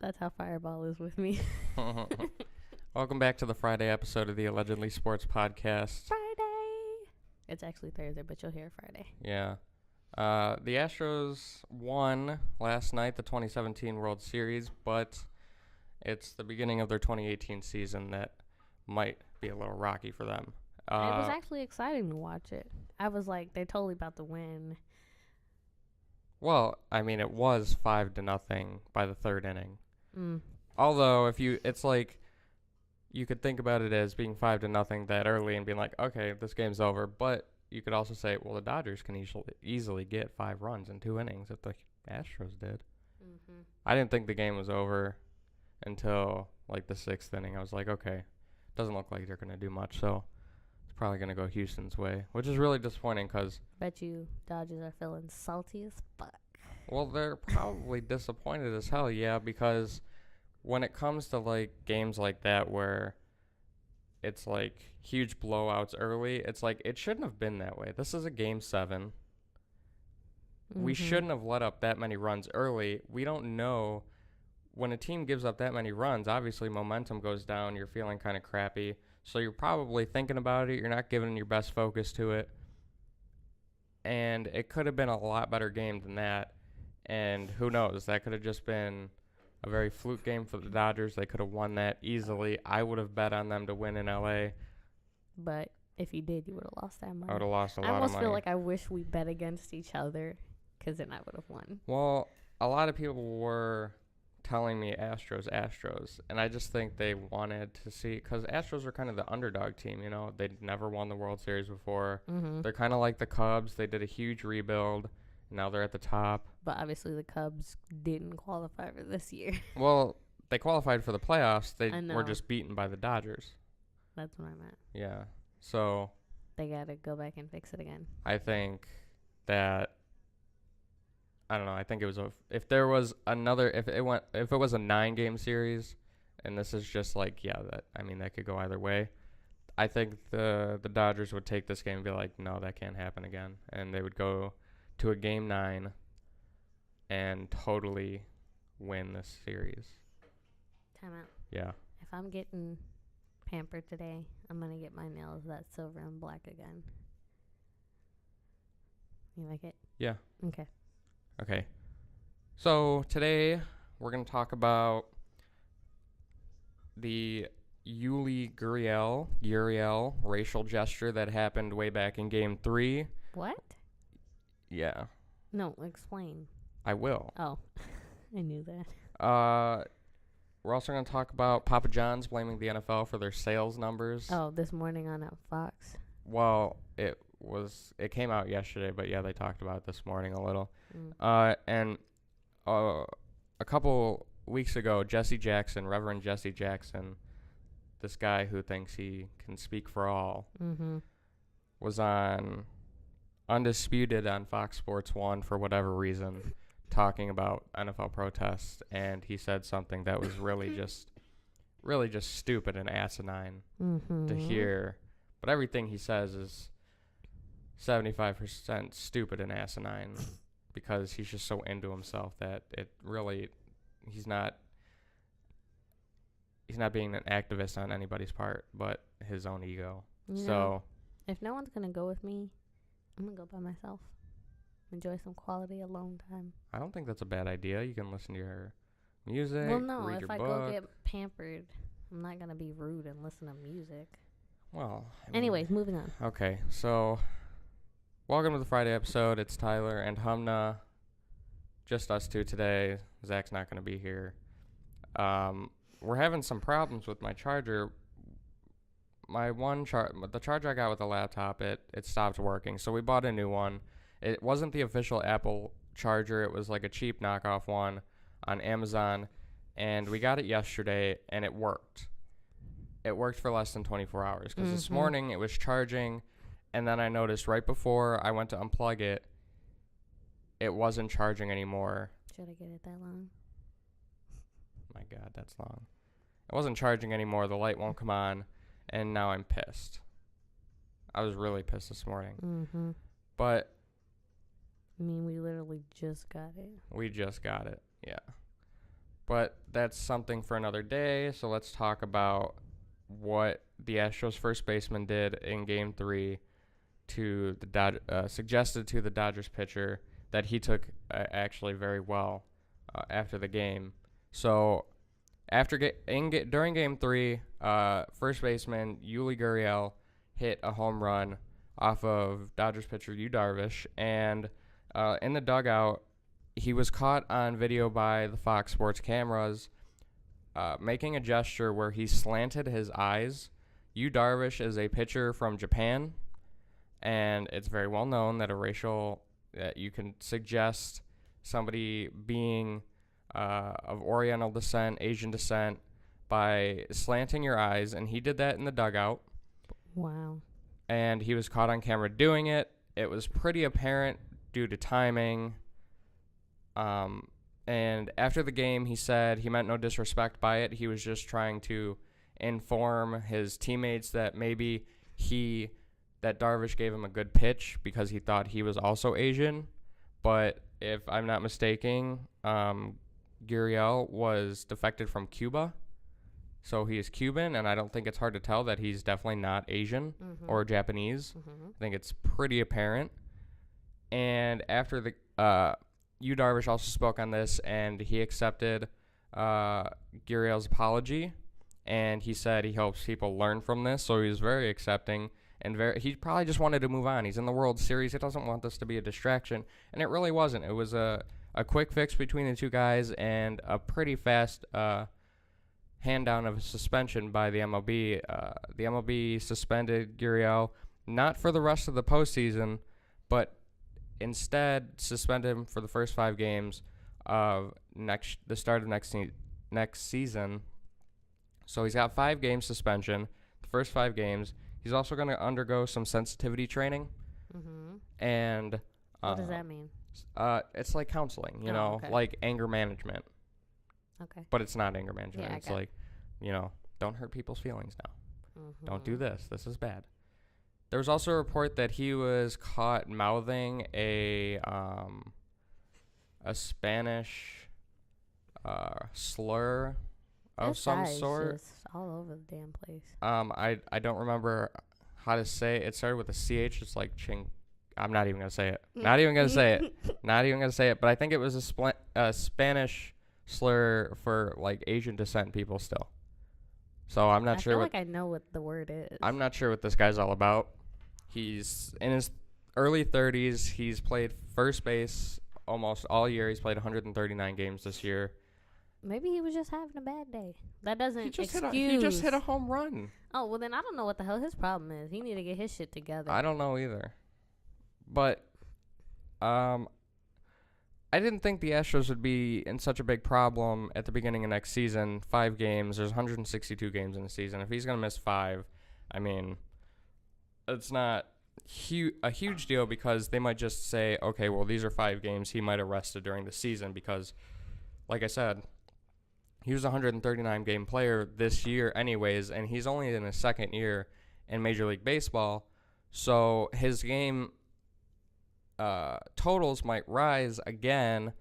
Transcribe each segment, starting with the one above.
That's how Fireball is with me. Welcome back to the Friday episode of the Allegedly Sports Podcast. Friday. It's actually Thursday, but you'll hear it Friday. Yeah. The Astros won last night the 2017 World Series, but it's the beginning of their 2018 season that might be a little rocky for them. It was actually exciting to watch it. I was like, they're totally about to win. Well, I mean, it was 5-0 by the third inning. Mm. Although, it's like you could think about it as being 5-0 that early and being like, okay, this game's over. But you could also say, well, the Dodgers can easily get 5 runs in 2 innings if the Astros did. Mm-hmm. I didn't think the game was over until like the 6th inning. I was like, okay, doesn't look like they're going to do much, so it's probably going to go Houston's way, which is really disappointing because Bet you Dodgers are feeling salty as fuck. well, they're probably disappointed as hell, yeah, because when it comes to like games like that where it's like huge blowouts early, it's like it shouldn't have been that way. This is a game 7. Mm-hmm. We shouldn't have let up that many runs early. We don't know when a team gives up that many runs, obviously momentum goes down, you're feeling kind of crappy. So you're probably thinking about it, you're not giving your best focus to it. And it could have been a lot better game than that. And who knows, that could have just been a very fluke game for the Dodgers. They could have won that easily. I would have bet on them to win in LA. But if you did, you would have lost that money. I would have lost a lot of I money. almost feel like I wish we bet against each other because then I would have won. Well, a lot of people were telling me Astros. And I just think they wanted to see, because Astros are kind of the underdog team, you know. They'd never won the World Series before. Mm-hmm. They're kind of like the Cubs. They did a huge rebuild. Now they're at the top. But obviously the Cubs didn't qualify for this year. Well, they qualified for the playoffs. They I know. were just beaten by the Dodgers. That's what I meant. Yeah. So They got to go back and fix it again. I think that, I don't know, I think it was if there was another, if it was a 9-game series, and this is just like, yeah, that could go either way. I think the Dodgers would take this game and be like, no, that can't happen again. And they would go to a game 9 and totally win this series. Time out. Yeah. If I'm getting pampered today, I'm going to get my nails that silver and black again. You like it? Yeah. Okay. Okay. So today we're going to talk about the Yuli Gurriel racial gesture that happened way back in game 3. What? Yeah. No, explain. I will. Oh, I knew that. We're also going to talk about Papa John's blaming the NFL for their sales numbers. Oh, this morning on Fox. Well, it came out yesterday, but yeah, they talked about it this morning a little. And a couple weeks ago, Reverend Jesse Jackson, this guy who thinks he can speak for all, was on Undisputed on Fox Sports 1 for whatever reason, talking about NFL protests, and he said something that was really just stupid and asinine to hear. But everything he says is 75% stupid and asinine because he's just so into himself that he's not being an activist on anybody's part but his own ego. So if no one's going to go with me, I'm going to go by myself. Enjoy some quality alone time. I don't think that's a bad idea. You can listen to your music, well, no, read if your I book. go get pampered, I'm not going to be rude and listen to music. Well, anyways, moving on. Okay, so welcome to the Friday episode. It's Tyler and Humna. Just us two today. Zach's not going to be here. We're having some problems with my charger. The charger I got with the laptop, it stopped working, so we bought a new one. It wasn't the official Apple charger. It was like a cheap knockoff one on Amazon, and we got it yesterday, and it worked. It worked for less than 24 hours, because this morning it was charging, and then I noticed right before I went to unplug it, it wasn't charging anymore. Should I get it that long? My God, that's long. It wasn't charging anymore. The light won't come on, and now I'm pissed. I was really pissed this morning. But I mean, we literally just got it. We just got it, yeah. But that's something for another day. So let's talk about what the Astros first baseman did in Game 3 to the suggested to the Dodgers pitcher that he took actually very well after the game. So during Game 3, first baseman Yuli Gurriel hit a home run off of Dodgers pitcher Yu Darvish, and in the dugout, he was caught on video by the Fox Sports cameras making a gesture where he slanted his eyes. Yu Darvish is a pitcher from Japan, and it's very well known that that you can suggest somebody being of Oriental descent, Asian descent, by slanting your eyes, and he did that in the dugout. Wow. And he was caught on camera doing it. It was pretty apparent due to timing. And after the game, he said he meant no disrespect by it. He was just trying to inform his teammates that maybe that Darvish gave him a good pitch because he thought he was also Asian. But if I'm not mistaken, Gurriel was defected from Cuba. So he is Cuban, and I don't think it's hard to tell that he's definitely not Asian or Japanese. I think it's pretty apparent. And after Yu Darvish also spoke on this, and he accepted Gurriel's apology, and he said he hopes people learn from this. So he was very accepting, and he probably just wanted to move on. He's in the World Series. He doesn't want this to be a distraction, and it really wasn't. It was a quick fix between the two guys and a pretty fast hand down of a suspension by the MLB. The MLB suspended Gurriel, not for the rest of the postseason, but instead suspended him for the first 5 games of the start of next season. So he's got 5 game suspension, the first 5 games. He's also going to undergo some sensitivity training. And what does that mean? It's like counseling, okay. like anger management. Okay. But it's not anger management. Yeah, it's like, don't hurt people's feelings now. Don't do this. This is bad. There was also a report that he was caught mouthing a Spanish slur of some sort. Just all over the damn place. I don't remember how to say it. It started with a CH. It's like ching. I'm not even gonna say it. Not even gonna say it. Not even gonna say it. But I think it was a Spanish slur for like Asian descent people still. So I'm not sure. I feel like I know what the word is. I'm not sure what this guy's all about. He's in his early 30s. He's played first base almost all year. He's played 139 games this year. Maybe he was just having a bad day. That doesn't excuse. He just hit a home run. Oh, well, then I don't know what the hell his problem is. He need to get his shit together. I don't know either. But I didn't think the Astros would be in such a big problem at the beginning of next season. 5 games. There's 162 games in the season. If he's going to miss 5, I mean, it's not a huge deal because they might just say, okay, well, these are 5 games he might have rested during the season because, like I said, he was a 139-game player this year anyways, and he's only in his second year in Major League Baseball. So his game totals might rise again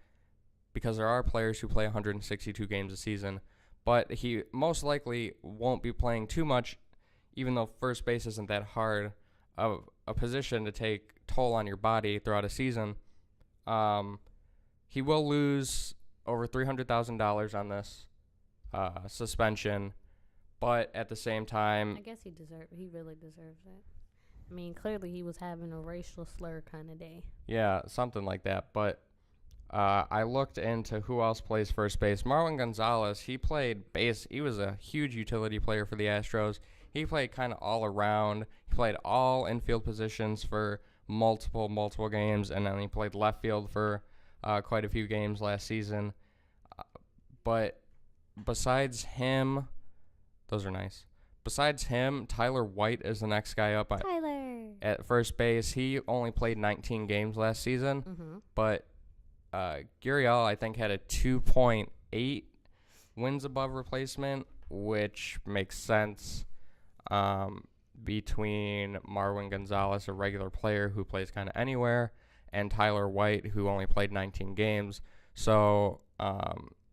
because there are players who play 162 games a season, but he most likely won't be playing too much, even though first base isn't that hard of a position to take toll on your body throughout a season. He will lose over $300,000 on this suspension, but at the same time, I guess he really deserves it. I mean, clearly he was having a racial slur kind of day. Yeah, something like that. But I looked into who else plays first base. Marwin Gonzalez, he played base. He was a huge utility player for the Astros. He played kind of all around. He played all infield positions for multiple games, and then he played left field for quite a few games last season. But besides him, those are nice. Besides him, Tyler White is the next guy up at first base. He only played 19 games last season, but Gurriel, I think, had a 2.8 wins above replacement, which makes sense between Marwin Gonzalez, a regular player who plays kind of anywhere, and Tyler White, who only played 19 games. So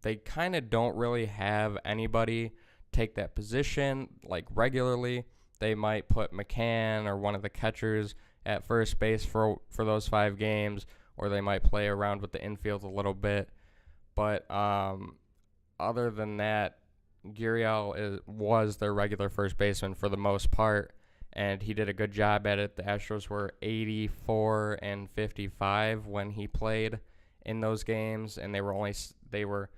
they kind of don't really have anybody take that position like regularly. They might put McCann or one of the catchers at first base for those 5 games, or they might play around with the infield a little bit. But other than that, Gurriel was their regular first baseman for the most part, and he did a good job at it. The Astros were 84 and 55 when he played in those games, and they were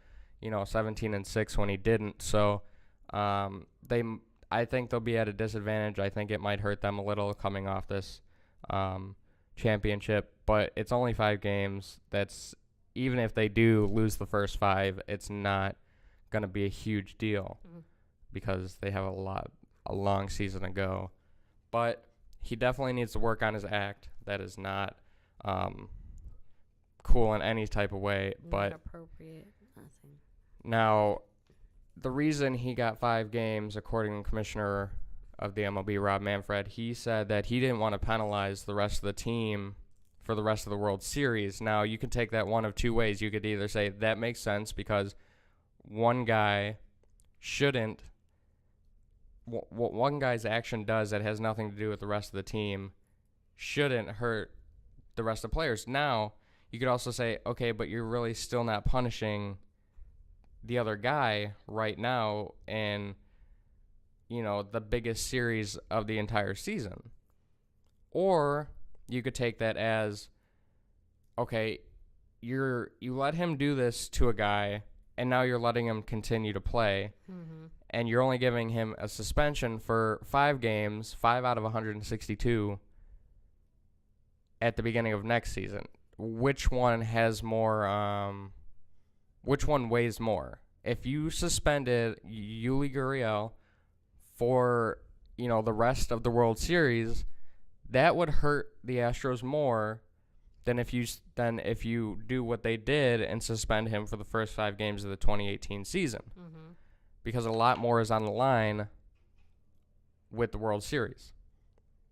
17 and 6 when he didn't. So I think they'll be at a disadvantage. I think it might hurt them a little coming off this championship, but it's only 5 games. That's even if they do lose the first 5, it's not going to be a huge deal because they have a long season to go. But he definitely needs to work on his act. That is not cool in any type of way. Not but appropriate. Nothing. Now, the reason he got 5 games, according to Commissioner of the MLB, Rob Manfred, he said that he didn't want to penalize the rest of the team for the rest of the World Series. Now, you can take that one of 2 ways. You could either say that makes sense because one guy shouldn't, what one guy's action does that has nothing to do with the rest of the team shouldn't hurt the rest of the players. Now, you could also say, okay, but you're really still not punishing the other guy right now in, the biggest series of the entire season. Or you could take that as, okay, you let him do this to a guy, and now you're letting him continue to play, and you're only giving him a suspension for 5 games, 5 out of 162 at the beginning of next season. Which one has more, which one weighs more? If you suspended Yuli Gurriel for, the rest of the World Series, that would hurt the Astros more than if you do what they did and suspend him for the first 5 games of the 2018 season. Because a lot more is on the line with the World Series.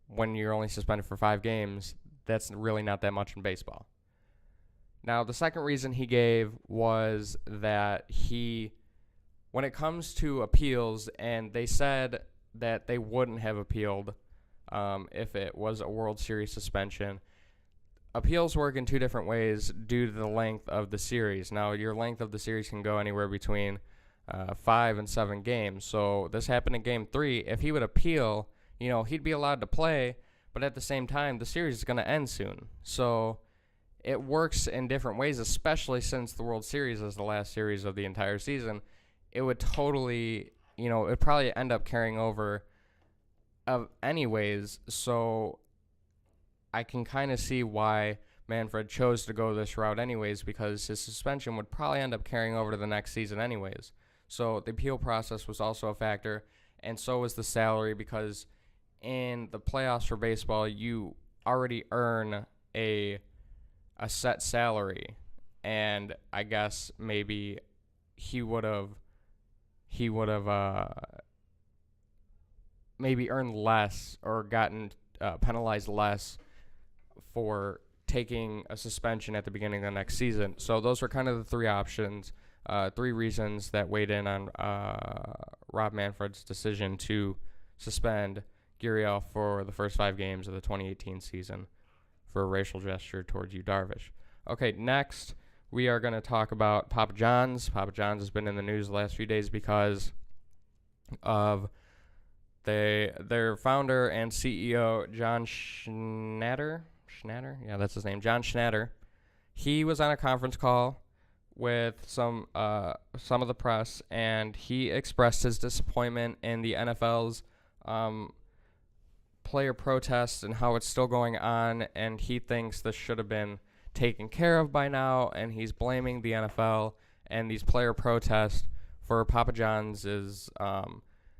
When you're only suspended for 5 games, that's really not that much in baseball. Now, the second reason he gave was that when it comes to appeals, and they said that they wouldn't have appealed if it was a World Series suspension. Appeals work in 2 different ways due to the length of the series. Now, your length of the series can go anywhere between 5 and 7 games. So this happened in Game 3. If he would appeal, he'd be allowed to play, but at the same time, the series is going to end soon. So it works in different ways, especially since the World Series is the last series of the entire season. It would totally, it'd probably end up carrying over anyways. So I can kind of see why Manfred chose to go this route anyways, because his suspension would probably end up carrying over to the next season anyways. So the appeal process was also a factor, and so was the salary, because in the playoffs for baseball, you already earn a set salary, and I guess maybe he would have maybe earned less or gotten penalized less for taking a suspension at the beginning of the next season. So those were kind of the 3 options, 3 reasons that weighed in on Rob Manfred's decision to suspend Gurriel for the first 5 games of the 2018 season for a racial gesture towards Yu Darvish. Okay, next we are going to talk about Papa John's. Papa John's has been in the news the last few days because of their founder and CEO, John Schnatter? Yeah, that's his name, John Schnatter. He was on a conference call with some of the press, and he expressed his disappointment in the NFL's player protests and how it's still going on, and he thinks this should have been taken care of by now, and he's blaming the NFL and these player protests for Papa John's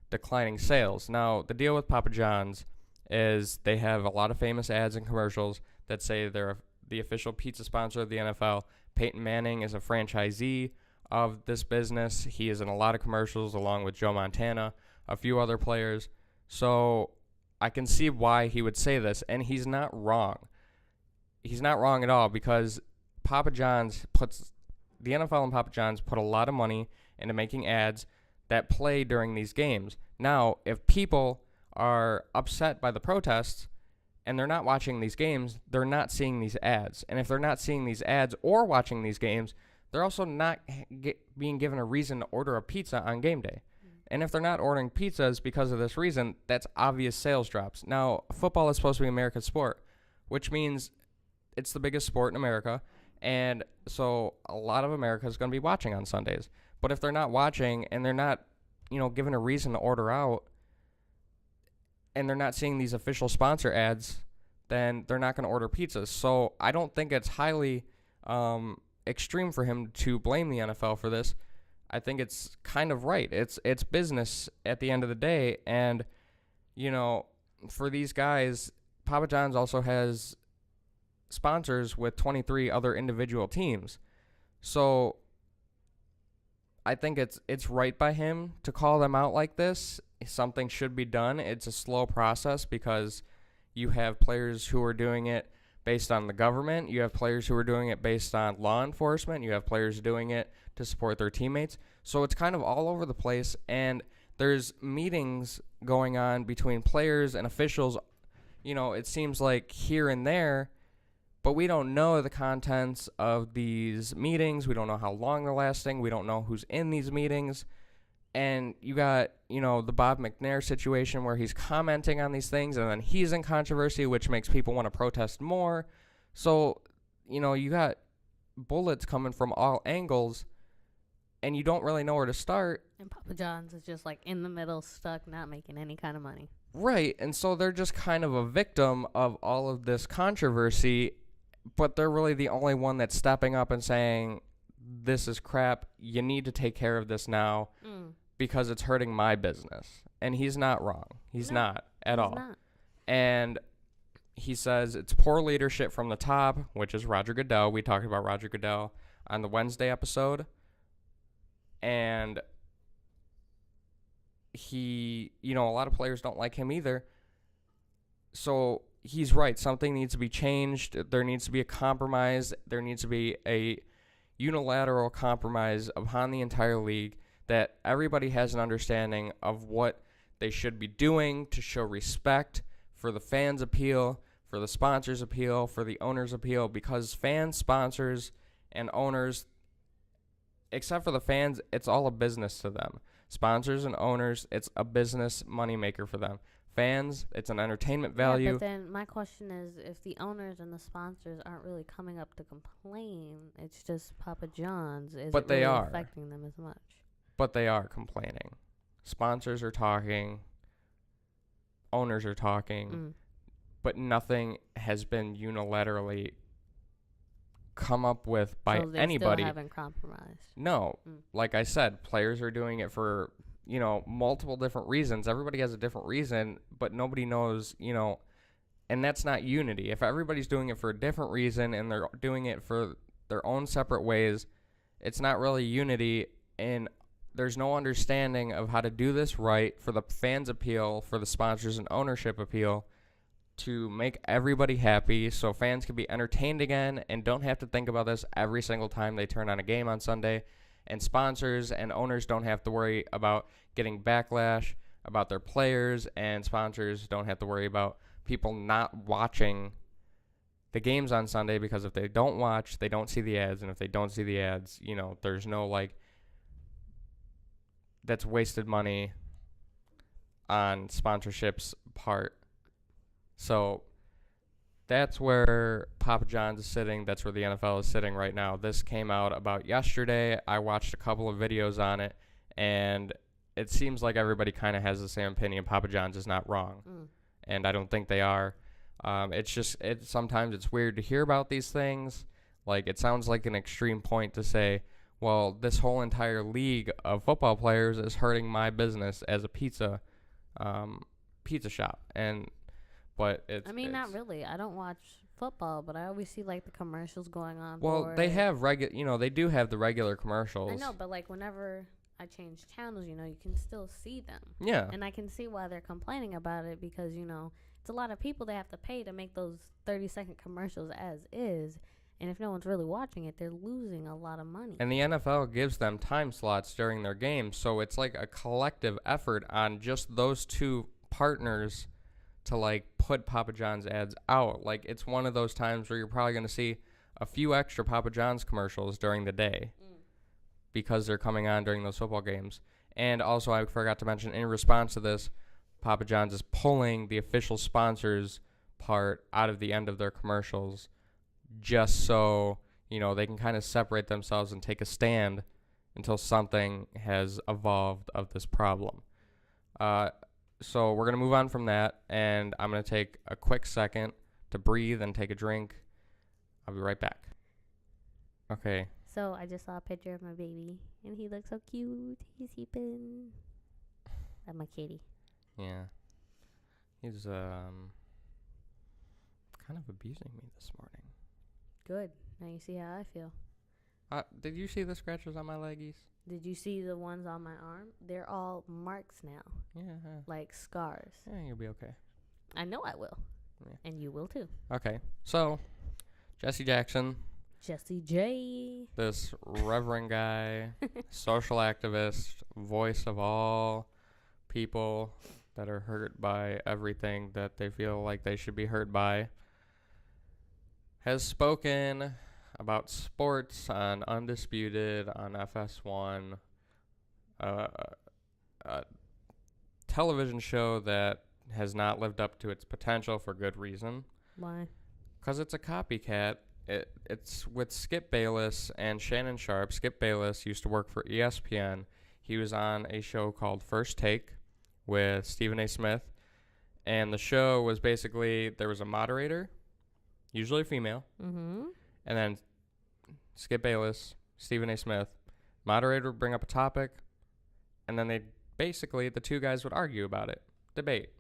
declining sales. Now, the deal with Papa John's is they have a lot of famous ads and commercials that say they're the official pizza sponsor of the NFL. Peyton Manning is a franchisee of this business. He is in a lot of commercials along with Joe Montana, a few other players. So I can see why he would say this, and he's not wrong. He's not wrong at all, because Papa John's puts the NFL and Papa John's put a lot of money into making ads that play during these games. Now, if people are upset by the protests and they're not watching these games, they're not seeing these ads. And if they're not seeing these ads or watching these games, they're also not being given a reason to order a pizza on game day. And if they're not ordering pizzas because of this reason, that's obvious sales drops. Now, football is supposed to be America's sport, which means it's the biggest sport in America. And so a lot of America is going to be watching on Sundays. But if they're not watching and they're not, given a reason to order out, and they're not seeing these official sponsor ads, then they're not going to order pizzas. So I don't think it's highly extreme for him to blame the NFL for this. I think it's kind of right. It's business at the end of the day. And, for these guys, Papa John's also has sponsors with 23 other individual teams. So I think it's right by him to call them out like this. Something should be done. It's a slow process because you have players who are doing it based on the government. You have players who are doing it based on law enforcement. You have players doing it to support their teammates. So it's kind of all over the place, and there's meetings going on between players and officials. It seems like here and there, but we don't know the contents of these meetings. We don't know how long they're lasting. We don't know who's in these meetings. And you got, the Bob McNair situation where he's commenting on these things and then he's in controversy, which makes people want to protest more. So, you got bullets coming from all angles and you don't really know where to start. And Papa John's is just like in the middle, stuck, not making any kind of money. Right. And so they're just kind of a victim of all of this controversy, but they're really the only one that's stepping up and saying, this is crap. You need to take care of this now. Because it's hurting my business. And he's not wrong. He's not at all. Not. And he says it's poor leadership from the top, which is Roger Goodell. We talked about Roger Goodell on the Wednesday episode. And he, a lot of players don't like him either. So he's right. Something needs to be changed. There needs to be a compromise. There needs to be a unilateral compromise upon the entire league, that everybody has an understanding of what they should be doing to show respect for the fans' appeal, for the sponsors' appeal, for the owners' appeal, because fans, sponsors, and owners, except for the fans, it's all a business to them. Sponsors and owners, it's a business moneymaker for them. Fans, it's an entertainment value. Yeah, but then my question is, if the owners and the sponsors aren't really coming up to complain, it's just Papa John's, is it really affecting them as much? But they are complaining. Sponsors are talking. Owners are talking. But nothing has been unilaterally come up with by so they anybody. Still haven't compromised. No. Like I said, players are doing it for, multiple different reasons. Everybody has a different reason, but nobody knows, and that's not unity. If everybody's doing it for a different reason and they're doing it for their own separate ways, it's not really unity, and there's no understanding of how to do this right for the fans' appeal, for the sponsors and ownership appeal, to make everybody happy so fans can be entertained again and don't have to think about this every single time they turn on a game on Sunday. And sponsors and owners don't have to worry about getting backlash about their players, and sponsors don't have to worry about people not watching the games on Sunday, because if they don't watch, they don't see the ads, and if they don't see the ads, there's no, that's wasted money on sponsorships part. So that's where Papa John's is sitting. That's where the NFL is sitting right now. This came out about yesterday. I watched a couple of videos on it, and it seems like everybody kind of has the same opinion. Papa John's is not wrong, and I don't think they are. Sometimes it's weird to hear about these things. It sounds like an extreme point to say, well, this whole entire league of football players is hurting my business as a pizza shop. But it's... not really. I don't watch football, but I always see, the commercials going on. Well, they have they do have the regular commercials. I know, but, whenever I change channels, you can still see them. Yeah. And I can see why they're complaining about it, because, it's a lot of people they have to pay to make those 30-second commercials as is. And if no one's really watching it, they're losing a lot of money. And the NFL gives them time slots during their games, so it's like a collective effort on just those two partners to like put Papa John's ads out. Like it's one of those times where you're probably going to see a few extra Papa John's commercials during the day because they're coming on during those football games. And also, I forgot to mention, in response to this, Papa John's is pulling the official sponsors part out of the end of their commercials just so, you know, they can kind of separate themselves and take a stand until something has evolved of this problem. So we're going to move on from that, and I'm going to take a quick second to breathe and take a drink. I'll be right back. Okay. So I just saw a picture of my baby, and he looks so cute. He's sleeping. That's my kitty. Yeah. He's kind of abusing me this morning. Good. Now you see how I feel. Did you see the scratches on my leggies? Did you see the ones on my arm? They're all marks now. Yeah. Like scars. Yeah, you'll be okay. I know I will. Yeah. And you will too. Okay. So, Jesse Jackson. Jesse J. This reverend guy, social activist, voice of all people that are hurt by everything that they feel like they should be hurt by, has spoken about sports on Undisputed, on FS1, a television show that has not lived up to its potential for good reason. Why? Because it's a copycat. It's with Skip Bayless and Shannon Sharpe. Skip Bayless used to work for ESPN. He was on a show called First Take with Stephen A. Smith. And the show was basically, there was a moderator, usually a female, and then Skip Bayless, Stephen A. Smith. Moderator would bring up a topic, and then the two guys would argue about it, debate.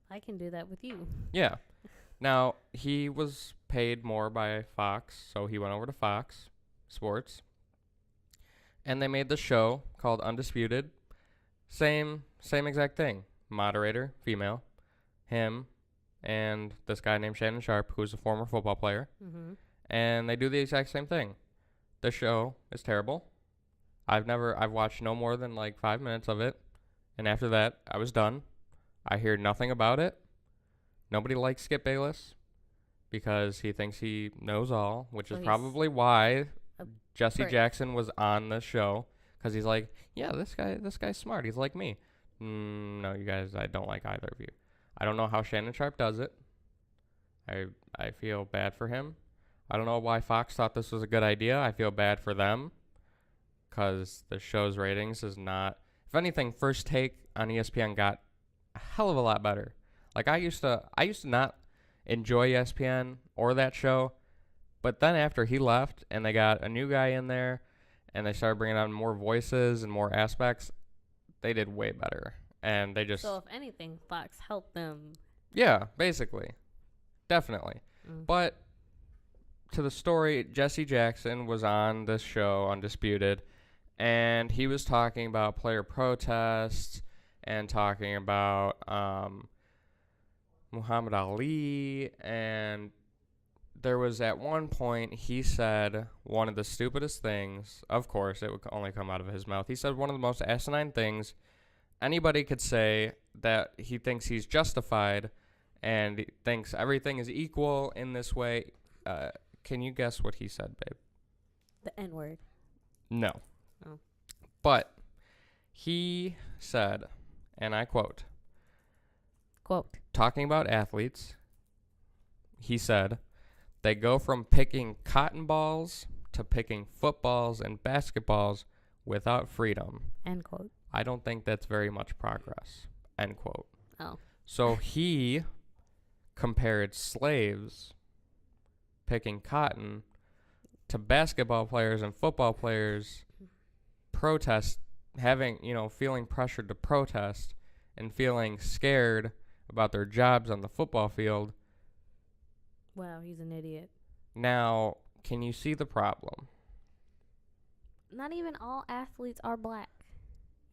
I can do that with you. Yeah. Now, he was paid more by Fox, so he went over to Fox Sports. And they made the show called Undisputed. Same exact thing. Moderator, female, him, and this guy named Shannon Sharpe, who's a former football player. And they do the exact same thing. The show is terrible. I've watched no more than like 5 minutes of it. And after that, I was done. I hear nothing about it. Nobody likes Skip Bayless because he thinks he knows all, which is probably why Jesse Jackson was on the show, because he's like, yeah, this guy's smart. He's like me. No, you guys, I don't like either of you. I don't know how Shannon Sharpe does it. I feel bad for him. I don't know why Fox thought this was a good idea. I feel bad for them because the show's ratings is not. If anything, First Take on ESPN got a hell of a lot better. Like I used to not enjoy ESPN or that show, but then after he left and they got a new guy in there and they started bringing on more voices and more aspects, they did way better. And they just... So if anything, Fox helped them. Yeah, basically. Definitely. But to the story, Jesse Jackson was on this show, Undisputed, and he was talking about player protests and talking about Muhammad Ali, and there was at one point he said one of the stupidest things. Of course, it would only come out of his mouth. He said one of the most asinine things anybody could say, that he thinks he's justified and he thinks everything is equal in this way. Can you guess what he said, babe? The N-word. No. Oh. But he said, and I quote, talking about athletes, he said, they go from picking cotton balls to picking footballs and basketballs without freedom. End quote. I don't think that's very much progress. End quote. Oh. So he compared slaves picking cotton to basketball players and football players feeling pressured to protest and feeling scared about their jobs on the football field. Wow, he's an idiot. Now, can you see the problem? Not even all athletes are black.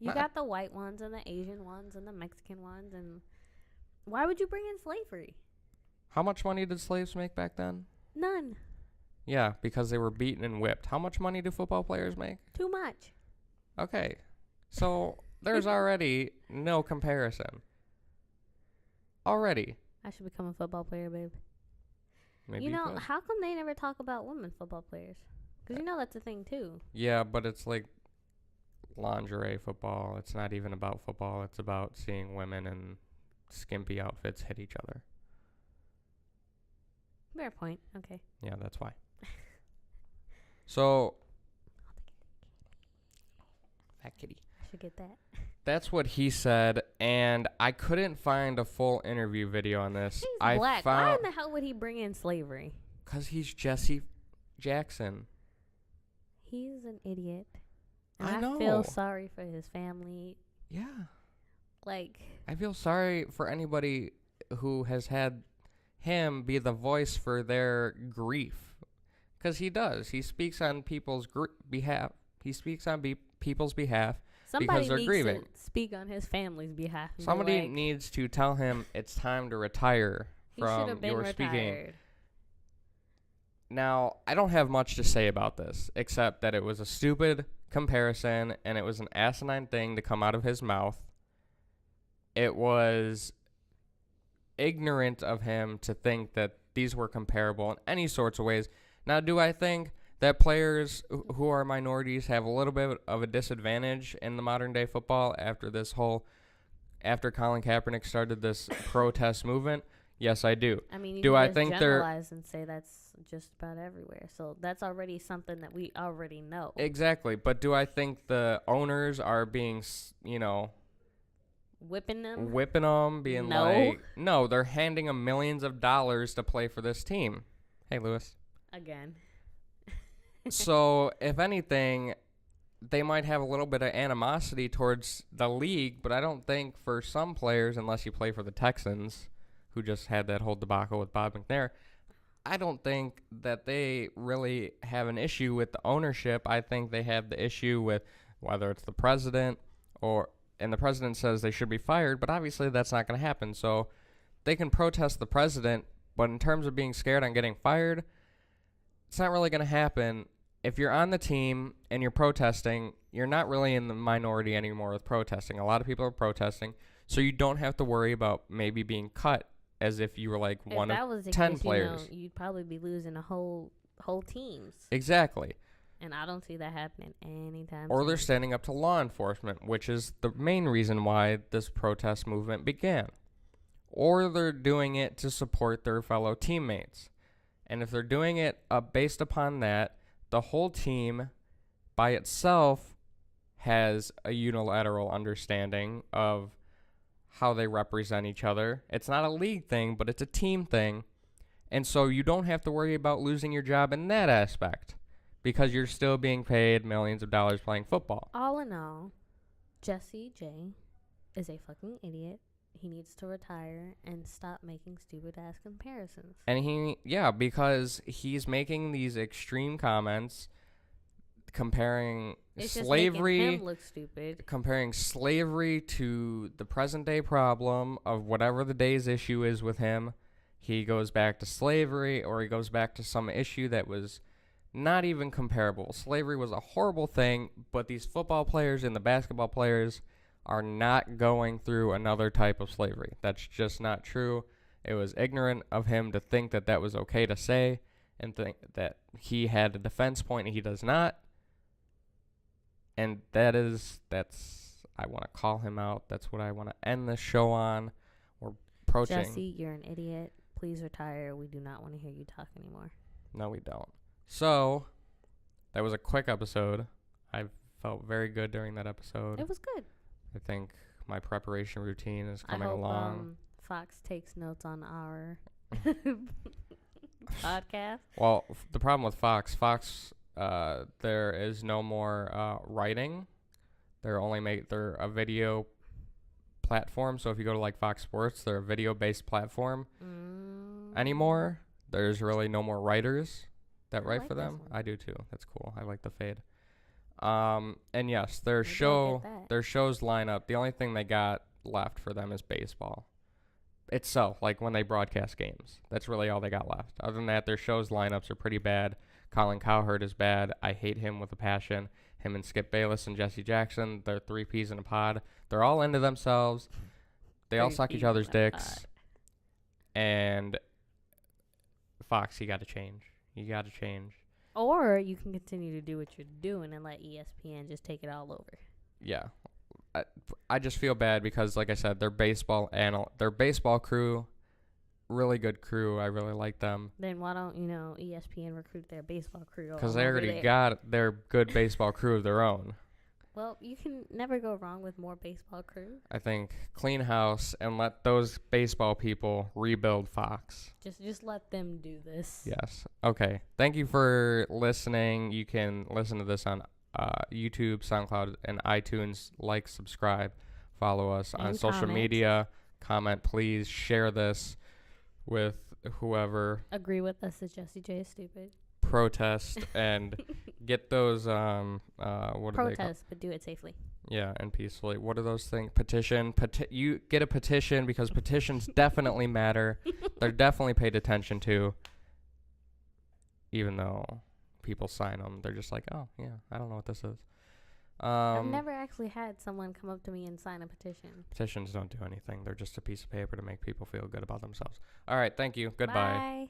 You got the white ones and the Asian ones and the Mexican ones, and why would you bring in slavery? How much money did slaves make back then? None. Yeah, because they were beaten and whipped. How much money do football players make? Too much. Okay. So there's already no comparison. Already. I should become a football player, babe. Maybe you know, how come they never talk about women football players? Because you know that's a thing, too. Yeah, but it's like lingerie football. It's not even about football. It's about seeing women in skimpy outfits hit each other. Fair point. Okay. Yeah, that's why. So, fat kitty. I should get that. That's what he said, and I couldn't find a full interview video on this. He's black. Why in the hell would he bring in slavery? Because he's Jesse Jackson. He's an idiot. And I know. feel sorry for his family. Yeah. Like, I feel sorry for anybody who has had him be the voice for their grief. Because he does. He speaks on people's behalf. He speaks on people's behalf. Somebody because they're needs grieving. to speak on his family's behalf. Somebody needs to tell him it's time to retire from your speaking. Now, I don't have much to say about this, except that it was a stupid comparison, and it was an asinine thing to come out of his mouth. It was ignorant of him to think that these were comparable in any sorts of ways. Now, do I think that players who are minorities have a little bit of a disadvantage in the modern day football after Colin Kaepernick started this protest movement? Yes, I do. I mean, you do can I just think generalize and say that's just about everywhere. So that's already something that we already know. Exactly. But do I think the owners are being, whipping them? Whipping them, being no, they're handing them millions of dollars to play for this team. Hey, Lewis. Again. So, if anything, they might have a little bit of animosity towards the league, but I don't think for some players, unless you play for the Texans, who just had that whole debacle with Bob McNair, I don't think that they really have an issue with the ownership. I think they have the issue with whether it's the president and the president says they should be fired, but obviously that's not going to happen. So they can protest the president, but in terms of being scared on getting fired, it's not really going to happen. If you're on the team and you're protesting, you're not really in the minority anymore with protesting. A lot of people are protesting, so you don't have to worry about maybe being cut as if you were like one of 10 players. You'd probably be losing a whole teams. Exactly. And I don't see that happening anytime Or soon. they're standing up to law enforcement, which is the main reason why this protest movement began. Or they're doing it to support their fellow teammates. And if they're doing it based upon that, the whole team by itself has a unilateral understanding of how they represent each other. It's not a league thing, but it's a team thing. And so you don't have to worry about losing your job in that aspect because you're still being paid millions of dollars playing football. All in all, Jesse J is a fucking idiot. He needs to retire and stop making stupid-ass comparisons. And because he's making these extreme comments comparing slavery, just making him look stupid. Comparing slavery to the present-day problem of whatever the day's issue is with him. He goes back to slavery, or he goes back to some issue that was not even comparable. Slavery was a horrible thing, but these football players and the basketball players are not going through another type of slavery. That's just not true. It was ignorant of him to think that that was okay to say and think that he had a defense point and he does not. And I want to call him out. That's what I want to end this show on. We're approaching. Jesse, you're an idiot. Please retire. We do not want to hear you talk anymore. No, we don't. So, that was a quick episode. I felt very good during that episode. It was good. I think my preparation routine is coming I hope, along. Fox takes notes on our podcast. Well, the problem with Fox, there is no more writing. They're a video platform. So if you go to like Fox Sports, they're a video-based platform anymore. There's really no more writers that write for them. I do too. That's cool. I like the fade. And yes, their shows line up. The only thing they got left for them is baseball itself, like when they broadcast games. That's really all they got left. Other than that, their shows lineups are pretty bad. Colin Cowherd is bad. I hate him with a passion. Him and Skip Bayless and Jesse Jackson, they're 3 peas in a pod. They're all into themselves. They all suck each other's dicks. And Fox, you got to change. You got to change. Or you can continue to do what you're doing and let ESPN just take it all over. Yeah. I just feel bad because, like I said, their baseball crew, really good crew. I really like them. Then why don't, ESPN recruit their baseball crew? Because they already got their good baseball crew of their own. Well, you can never go wrong with more baseball crew. I think clean house and let those baseball people rebuild Fox. Just let them do this. Yes. Okay. Thank you for listening. You can listen to this on YouTube, SoundCloud, and iTunes. Like, subscribe, follow us on social media. Comment, please. Share this with whoever. Agree with us that Jesse J is stupid. Protest and get those what protest, but do it safely. Yeah, and peacefully. What are those things? Petition. You get a petition because petitions definitely matter. They're definitely paid attention to. Even though people sign them, they're just like, oh yeah, I don't know what this is. I've never actually had someone come up to me and sign a petition. Petitions don't do anything. They're just a piece of paper to make people feel good about themselves. All right, thank you. Goodbye. Bye.